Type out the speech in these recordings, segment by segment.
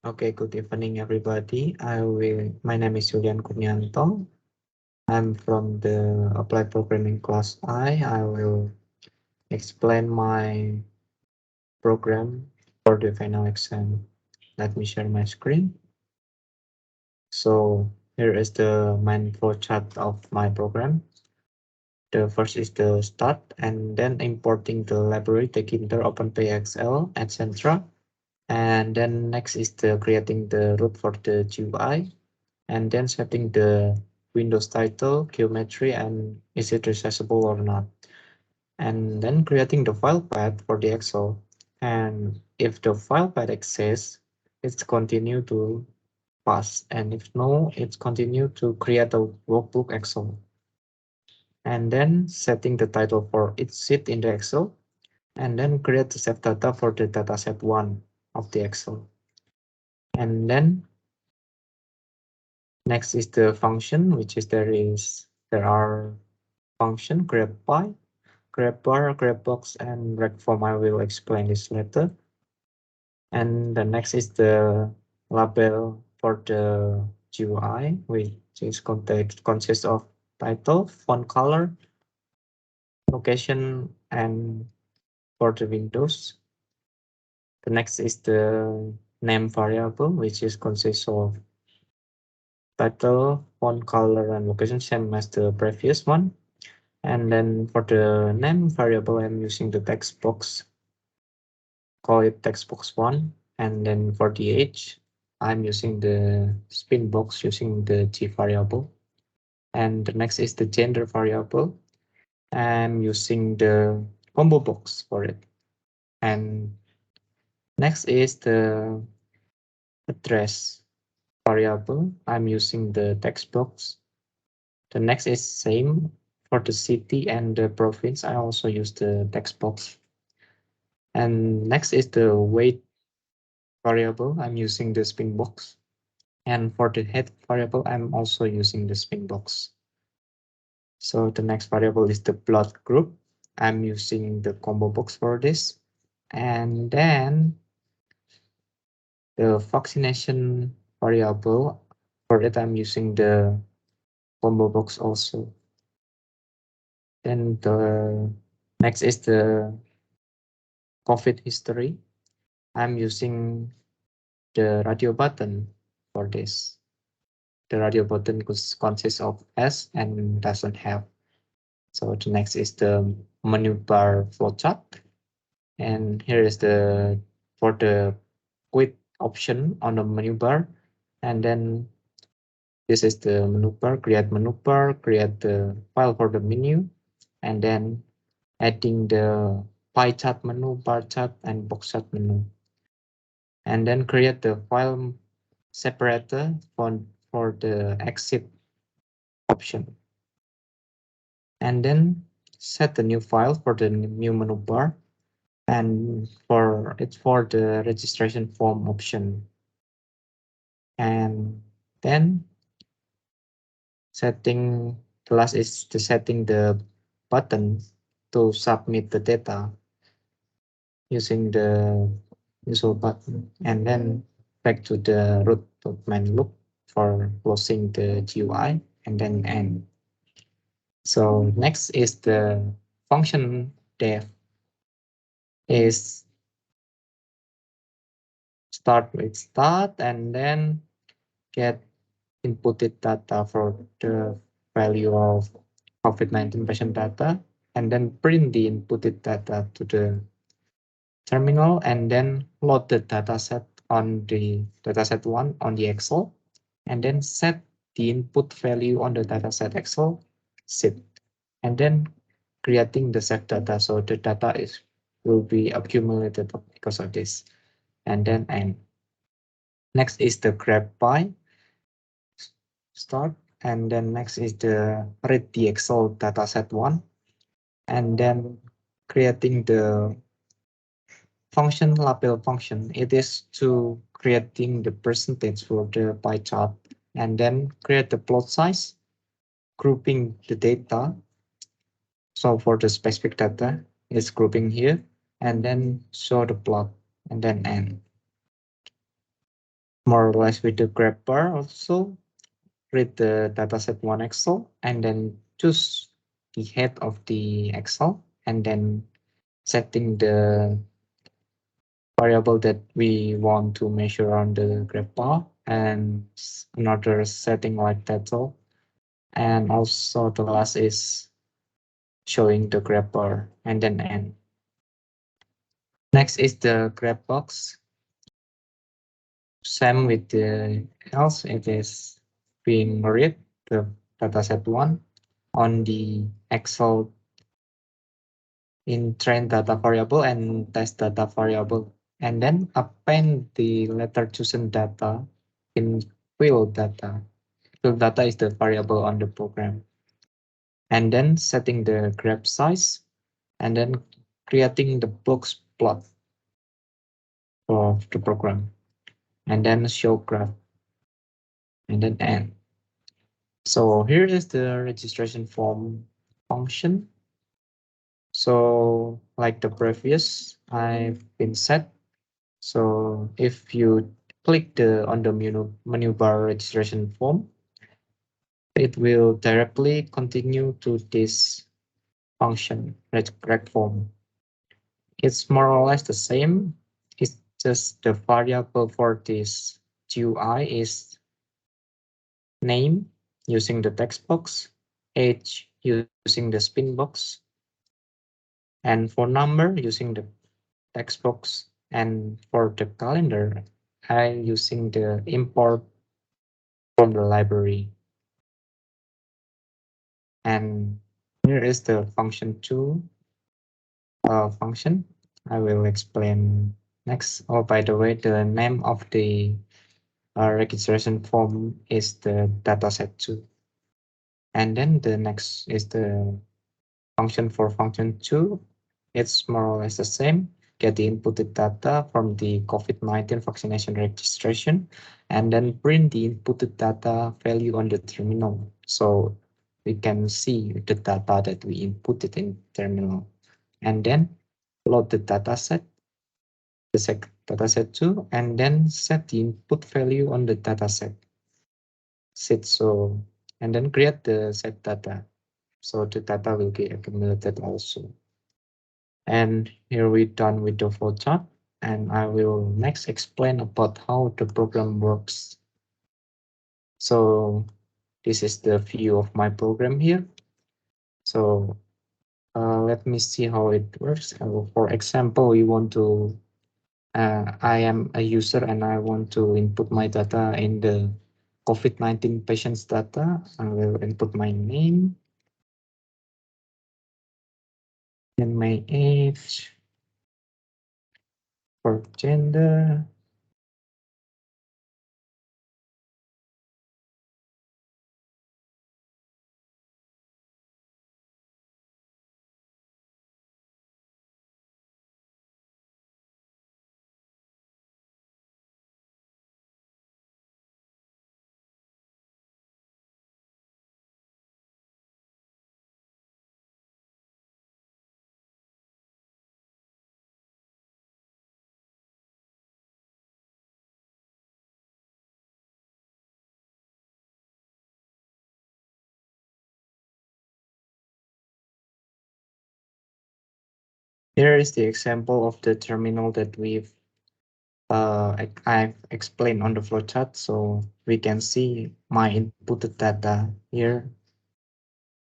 Okay, good evening, everybody. My name is Julian Kurnianto. I'm from the Applied Programming class I will explain my program for the final exam. Let me share my screen. So here is the main flowchart of my program. The first is the start and then importing the library, taking the OpenPyXL, etc. And then next is the creating the root for the GUI. And then setting the Windows title, geometry, and is it accessible or not. And then creating the file path for the Excel. And if the file path exists, it's continue to pass. And if no, it's continue to create a workbook Excel. And then setting the title for each sheet in the Excel. And then create the save data for the dataset 1 of the Excel. And then next is the function, which is there are function grab by, grab bar, grab box, and rec form. I will explain this later. And the next is the label for the GUI, which is consists of title, font color, location, and for the windows. The next is the name variable, which is consists of title, font color, and location, same as the previous one. And then for the name variable, I'm using the text box, call it text box 1. And then for the age, I'm using the spin box using the G variable. And the next is the gender variable. I'm using the combo box for it. And next is the address variable. I'm using the text box. The next is same for the city and the province. I also use the text box. And next is the weight variable. I'm using the spin box. And for the head variable, I'm also using the spin box. So the next variable is the blood group. I'm using the combo box for this. And then the vaccination variable, for it I'm using the combo box also. Then the next is the COVID history. I'm using the radio button for this. The radio button consists of S and doesn't have. So the next is the menu bar flowchart. And here is the for the quit option on the menu bar. And then this is the menu bar, create the file for the menu, and then adding the pie chart menu, bar chart, and box chart menu. And then create the file separator for the exit option. And then set the new file for the new menu bar. And it's for the registration form option. And then the last is to setting the button to submit the data using the usual button, and then back to the root main loop for closing the GUI and then end. So next is the function def is start with start and then get inputted data for the value of COVID-19 patient data, and then print the inputted data to the terminal, and then load the dataset on the dataset 1 on the Excel, and then set the input value on the dataset Excel sheet, and then creating the set data. So the data will be accumulated because of this, and then end. Next is the grab by start, and then next is the read the Excel dataset 1, and then creating the function label function. It is to creating the percentage for the pie chart, and then create the plot size, grouping the data. So for the specific data, it's grouping here, and then show the plot, and then end. more or less with the grep bar also. Read the dataset one Excel and then choose the head of the Excel and then setting the variable that we want to measure on the grep bar and another setting like that. So, and also the last is showing the grep bar and then end. Next is the grep box. Same with the else, it is being read the dataset one on the Excel in train data variable and test data variable, and then append the letter chosen data in field data. Field data is the variable on the program, and then setting the graph size, and then creating the box plot of the program, and then show graph, and then end. So here is the registration form function. So like the previous, I've been set. So if you click on the menu bar registration form, it will directly continue to this function, reg form. It's more or less the same. It's just the variable for this GUI is name using the text box, age using the spin box, and phone number using the text box. And for the calendar, I'm using the import from the library. And here is the function two function. I will explain next. Oh, by the way, the name of the registration form is the dataset two. And then the next is the function for function two. It's more or less the same. Get the inputted data from the COVID-19 vaccination registration, and then print the inputted data value on the terminal. So we can see the data that we inputted in terminal, and then load the dataset, the dataset 2, and then set the input value on the dataset. Set so, and then create the set data. So the data will be accumulated also. And here we're done with the flowchart, and I will next explain about how the program works. So this is the view of my program here. So let me see how it works. For example, we want to, I am a user and I want to input my data in the COVID-19 patients data. I will input my name and my age, for gender, here is the example of the terminal that I've explained on the flowchart. So we can see my inputted data here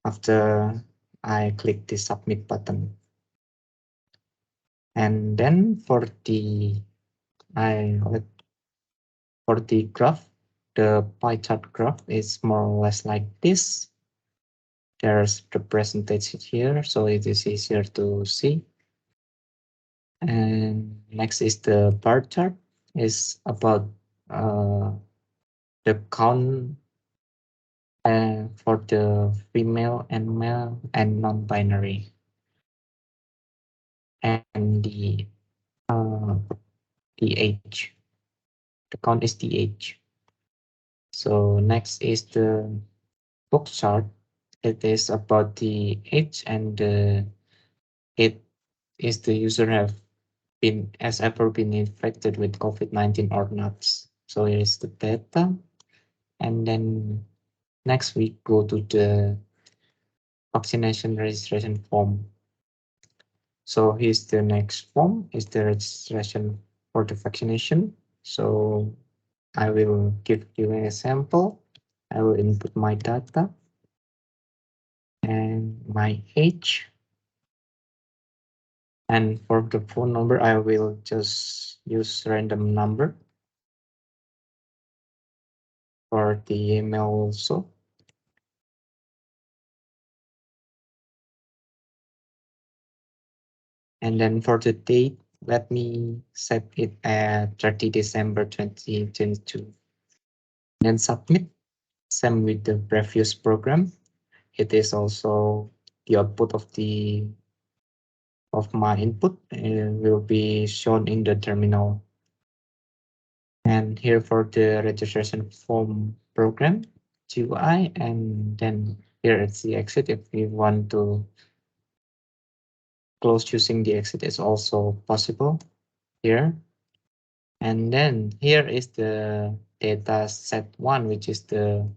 after I click the submit button. And then for the for the graph, the pie chart graph is more or less like this. There's the percentage here, so it is easier to see. And next is the bar chart. Is about the count for the female and male and non-binary, and the age. The count is the age. So next is the book chart. It is about the age and it is the user has ever been infected with COVID-19 or not. So here is the data. And then next we go to the vaccination registration form. So here's the next form, is the registration for the vaccination. So I will give you an example. I will input my data and my age. And for the phone number, I will just use random number. For the email also. And then for the date, let me set it at 30 December 2022. Then submit. Same with the previous program. It is also the output of my input and will be shown in the terminal. And here for the registration form program GUI, and then here it's the exit. If we want to close using the exit, is also possible here. And then here is the data set one, which is the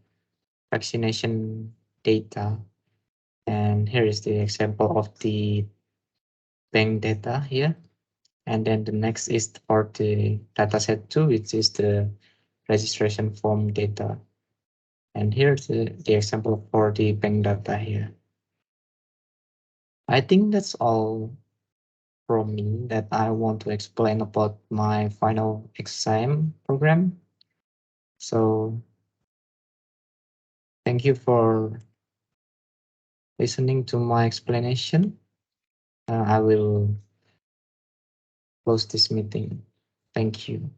vaccination data. And here is the example of the bank data here. And then the next is for the data set two, which is the registration form data. And here's the example for the bank data here. I think that's all from me that I want to explain about my final exam program. So thank you for listening to my explanation. I will close this meeting. Thank you.